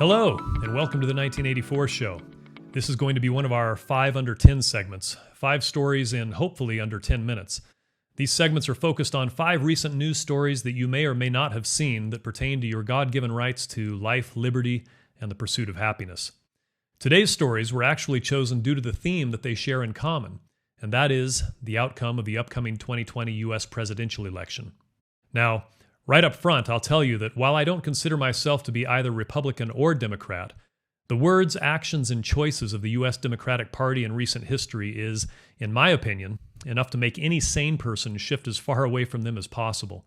Hello, and welcome to the 1984 show. This is going to be one of our 5 under 10 segments, 5 stories in hopefully under 10 minutes. These segments are focused on 5 recent news stories that you may or may not have seen that pertain to your God-given rights to life, liberty, and the pursuit of happiness. Today's stories were actually chosen due to the theme that they share in common, and that is the outcome of the upcoming 2020 U.S. presidential election. Now, right up front, I'll tell you that while I don't consider myself to be either Republican or Democrat, the words, actions, and choices of the U.S. Democratic Party in recent history is, in my opinion, enough to make any sane person shift as far away from them as possible.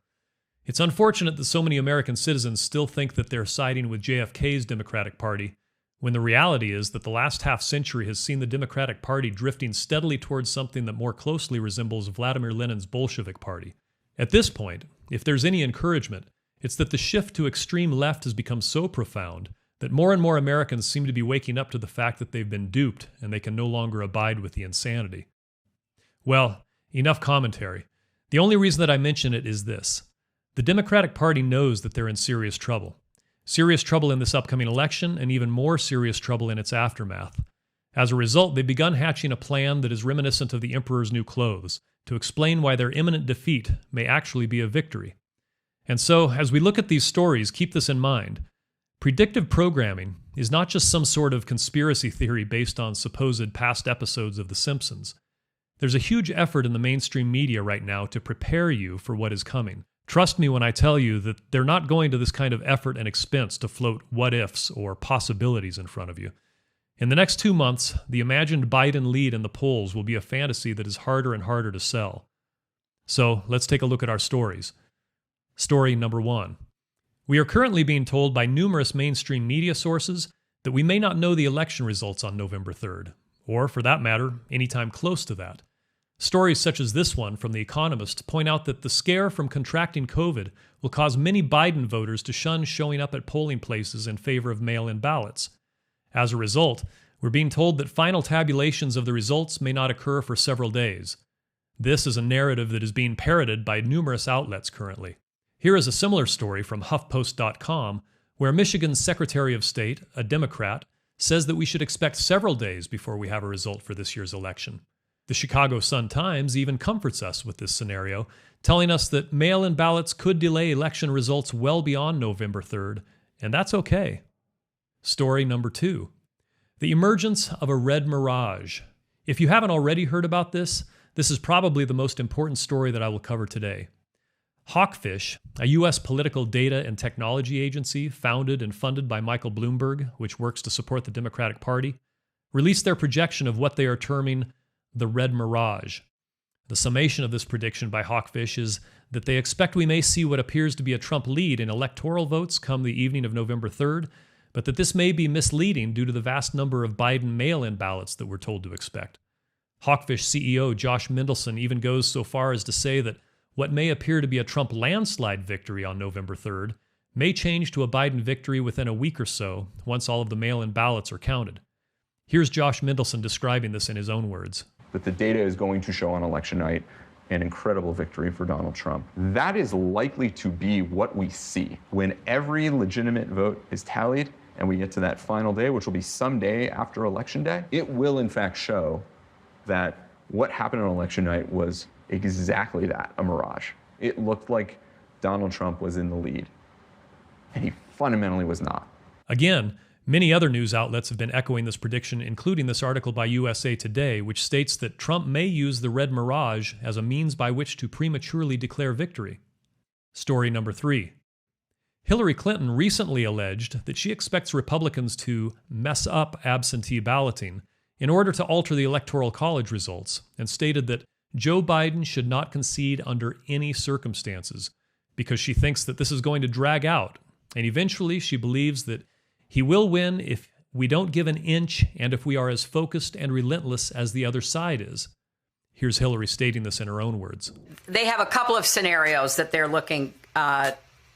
It's unfortunate that so many American citizens still think that they're siding with JFK's Democratic Party, when the reality is that the last half-century has seen the Democratic Party drifting steadily towards something that more closely resembles Vladimir Lenin's Bolshevik Party. At this point, if there's any encouragement, it's that the shift to extreme left has become so profound that more and more Americans seem to be waking up to the fact that they've been duped and they can no longer abide with the insanity. Well, enough commentary. The only reason that I mention it is this. The Democratic Party knows that they're in serious trouble. Serious trouble in this upcoming election, and even more serious trouble in its aftermath. As a result, they've begun hatching a plan that is reminiscent of the Emperor's New Clothes, to explain why their imminent defeat may actually be a victory. And so, as we look at these stories, keep this in mind. Predictive programming is not just some sort of conspiracy theory based on supposed past episodes of The Simpsons. There's a huge effort in the mainstream media right now to prepare you for what is coming. Trust me when I tell you that they're not going to this kind of effort and expense to float what-ifs or possibilities in front of you. In the next 2 months, the imagined Biden lead in the polls will be a fantasy that is harder and harder to sell. So, let's take a look at our stories. Story number 1. We are currently being told by numerous mainstream media sources that we may not know the election results on November 3rd, or, for that matter, anytime close to that. Stories such as this one from The Economist point out that the scare from contracting COVID will cause many Biden voters to shun showing up at polling places in favor of mail-in ballots. As a result, we're being told that final tabulations of the results may not occur for several days. This is a narrative that is being parroted by numerous outlets currently. Here is a similar story from HuffPost.com, where Michigan's Secretary of State, a Democrat, says that we should expect several days before we have a result for this year's election. The Chicago Sun-Times even comforts us with this scenario, telling us that mail-in ballots could delay election results well beyond November 3rd, and that's okay. Story number 2. The emergence of a red mirage. If you haven't already heard about this is probably the most important story that I will cover today. Hawkfish, a U.S. political data and technology agency founded and funded by Michael Bloomberg, which works to support the Democratic Party, released their projection of what they are terming the red mirage. The summation of this prediction by Hawkfish is that they expect we may see what appears to be a Trump lead in electoral votes come the evening of November 3rd, but that this may be misleading due to the vast number of Biden mail-in ballots that we're told to expect. Hawkfish CEO Josh Mendelson even goes so far as to say that what may appear to be a Trump landslide victory on November 3rd may change to a Biden victory within a week or so once all of the mail-in ballots are counted. Here's Josh Mendelson describing this in his own words. That the data is going to show on election night an incredible victory for Donald Trump. That is likely to be what we see when every legitimate vote is tallied and we get to that final day, which will be some day after Election Day. It will, in fact, show that what happened on election night was exactly that, a mirage. It looked like Donald Trump was in the lead, and he fundamentally was not. Again, many other news outlets have been echoing this prediction, including this article by USA Today, which states that Trump may use the red mirage as a means by which to prematurely declare victory. Story number 3. Hillary Clinton recently alleged that she expects Republicans to mess up absentee balloting in order to alter the Electoral College results, and stated that Joe Biden should not concede under any circumstances because she thinks that this is going to drag out, and eventually she believes that he will win if we don't give an inch and if we are as focused and relentless as the other side is. Here's Hillary stating this in her own words. They have a couple of scenarios that they're looking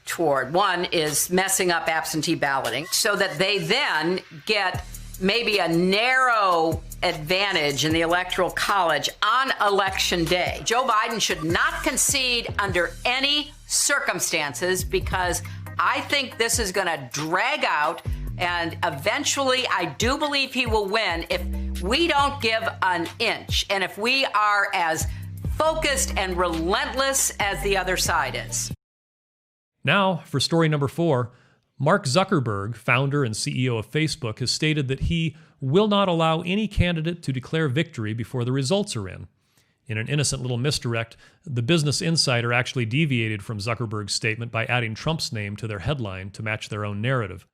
toward. One is messing up absentee balloting so that they then get maybe a narrow advantage in the Electoral College on Election Day. Joe Biden should not concede under any circumstances because I think this is going to drag out. And eventually, I do believe he will win if we don't give an inch and if we are as focused and relentless as the other side is. Now, for story number 4, Mark Zuckerberg, founder and CEO of Facebook, has stated that he will not allow any candidate to declare victory before the results are in. In an innocent little misdirect, the Business Insider actually deviated from Zuckerberg's statement by adding Trump's name to their headline to match their own narrative.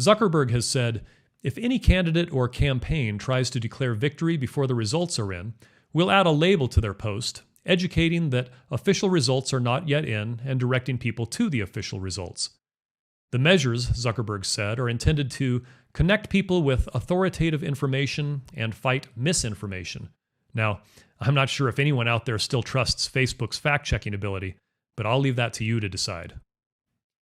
Zuckerberg has said, "If any candidate or campaign tries to declare victory before the results are in, we'll add a label to their post, educating that official results are not yet in and directing people to the official results." The measures, Zuckerberg said, are intended to connect people with authoritative information and fight misinformation. Now, I'm not sure if anyone out there still trusts Facebook's fact-checking ability, but I'll leave that to you to decide.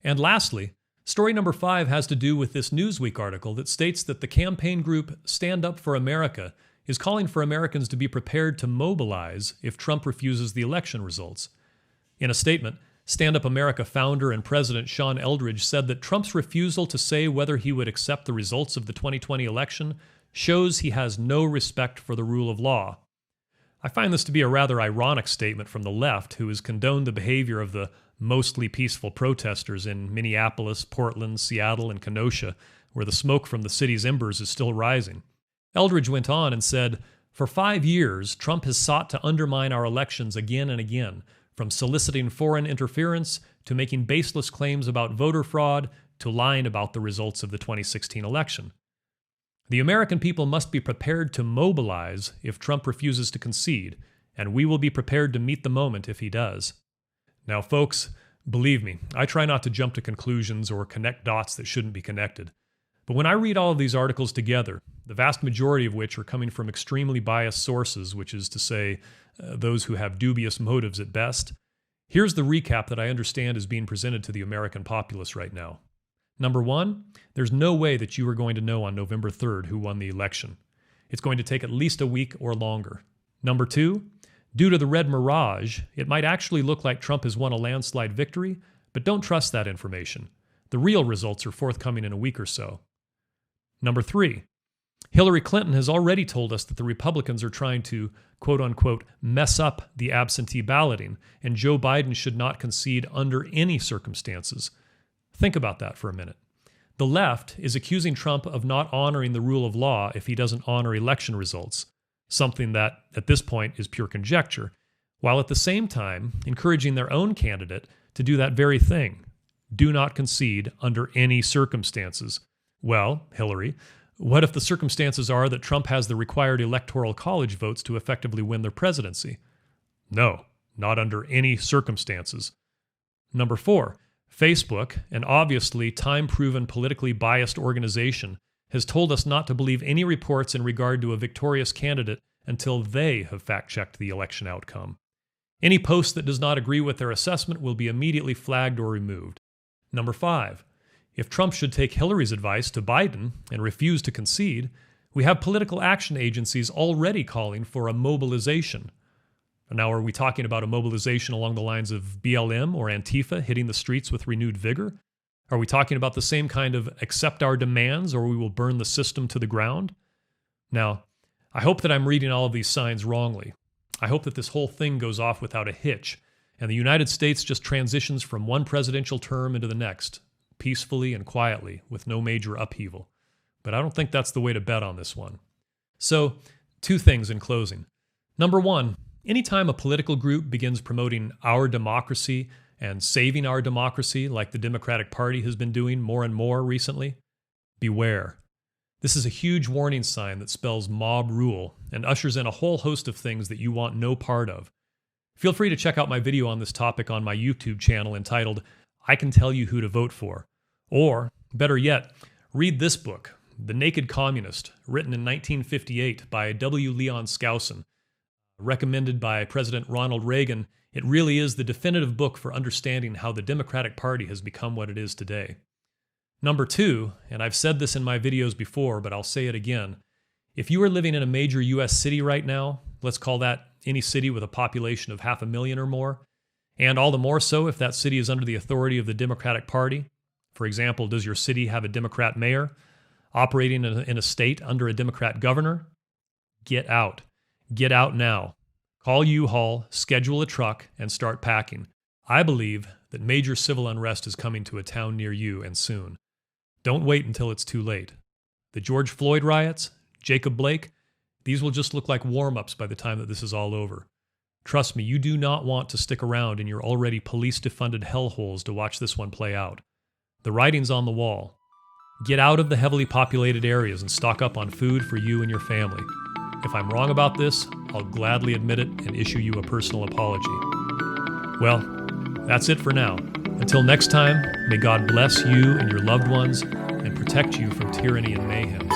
And lastly, story number 5 has to do with this Newsweek article that states that the campaign group Stand Up for America is calling for Americans to be prepared to mobilize if Trump refuses the election results. In a statement, Stand Up America founder and president Sean Eldridge said that Trump's refusal to say whether he would accept the results of the 2020 election shows he has no respect for the rule of law. I find this to be a rather ironic statement from the left, who has condoned the behavior of the mostly peaceful protesters in Minneapolis, Portland, Seattle, and Kenosha, where the smoke from the city's embers is still rising. Eldridge went on and said, "For 5 years, Trump has sought to undermine our elections again and again, from soliciting foreign interference to making baseless claims about voter fraud to lying about the results of the 2016 election. The American people must be prepared to mobilize if Trump refuses to concede, and we will be prepared to meet the moment if he does." Now, folks, believe me, I try not to jump to conclusions or connect dots that shouldn't be connected. But when I read all of these articles together, the vast majority of which are coming from extremely biased sources, which is to say, those who have dubious motives at best, here's the recap that I understand is being presented to the American populace right now. Number 1, there's no way that you are going to know on November 3rd who won the election. It's going to take at least a week or longer. Number 2, due to the red Mirage, it might actually look like Trump has won a landslide victory, but don't trust that information. The real results are forthcoming in a week or so. Number 3, Hillary Clinton has already told us that the Republicans are trying to, quote-unquote, mess up the absentee balloting, and Joe Biden should not concede under any circumstances. Think about that for a minute. The left is accusing Trump of not honoring the rule of law if he doesn't honor election results, something that, at this point, is pure conjecture, while at the same time encouraging their own candidate to do that very thing. Do not concede under any circumstances. Well, Hillary, what if the circumstances are that Trump has the required electoral college votes to effectively win the presidency? No, not under any circumstances. Number 4, Facebook, an obviously time-proven politically biased organization, has told us not to believe any reports in regard to a victorious candidate until they have fact-checked the election outcome. Any post that does not agree with their assessment will be immediately flagged or removed. Number 5, if Trump should take Hillary's advice to Biden and refuse to concede, we have political action agencies already calling for a mobilization. Now, are we talking about a mobilization along the lines of BLM or Antifa hitting the streets with renewed vigor? Are we talking about the same kind of accept our demands or we will burn the system to the ground? Now, I hope that I'm reading all of these signs wrongly. I hope that this whole thing goes off without a hitch, and the United States just transitions from one presidential term into the next, peacefully and quietly, with no major upheaval. But I don't think that's the way to bet on this one. So, 2 things in closing. Number 1, anytime a political group begins promoting our democracy and saving our democracy like the Democratic Party has been doing more and more recently, beware. This is a huge warning sign that spells mob rule and ushers in a whole host of things that you want no part of. Feel free to check out my video on this topic on my YouTube channel entitled, "I Can Tell You Who to Vote For." Or, better yet, read this book, The Naked Communist, written in 1958 by W. Leon Skousen. Recommended by President Ronald Reagan, it really is the definitive book for understanding how the Democratic Party has become what it is today. Number 2, and I've said this in my videos before, but I'll say it again, if you are living in a major U.S. city right now, let's call that any city with a population of 500,000 or more, and all the more so if that city is under the authority of the Democratic Party. For example, does your city have a Democrat mayor? operating in a state under a Democrat governor, get out. Get out now. Call U-Haul, schedule a truck, and start packing. I believe that major civil unrest is coming to a town near you, and soon. Don't wait until it's too late. The George Floyd riots, Jacob Blake, these will just look like warm-ups by the time that this is all over. Trust me, you do not want to stick around in your already police-defunded hellholes to watch this one play out. The writing's on the wall. Get out of the heavily populated areas and stock up on food for you and your family. If I'm wrong about this, I'll gladly admit it and issue you a personal apology. Well, that's it for now. Until next time, may God bless you and your loved ones and protect you from tyranny and mayhem.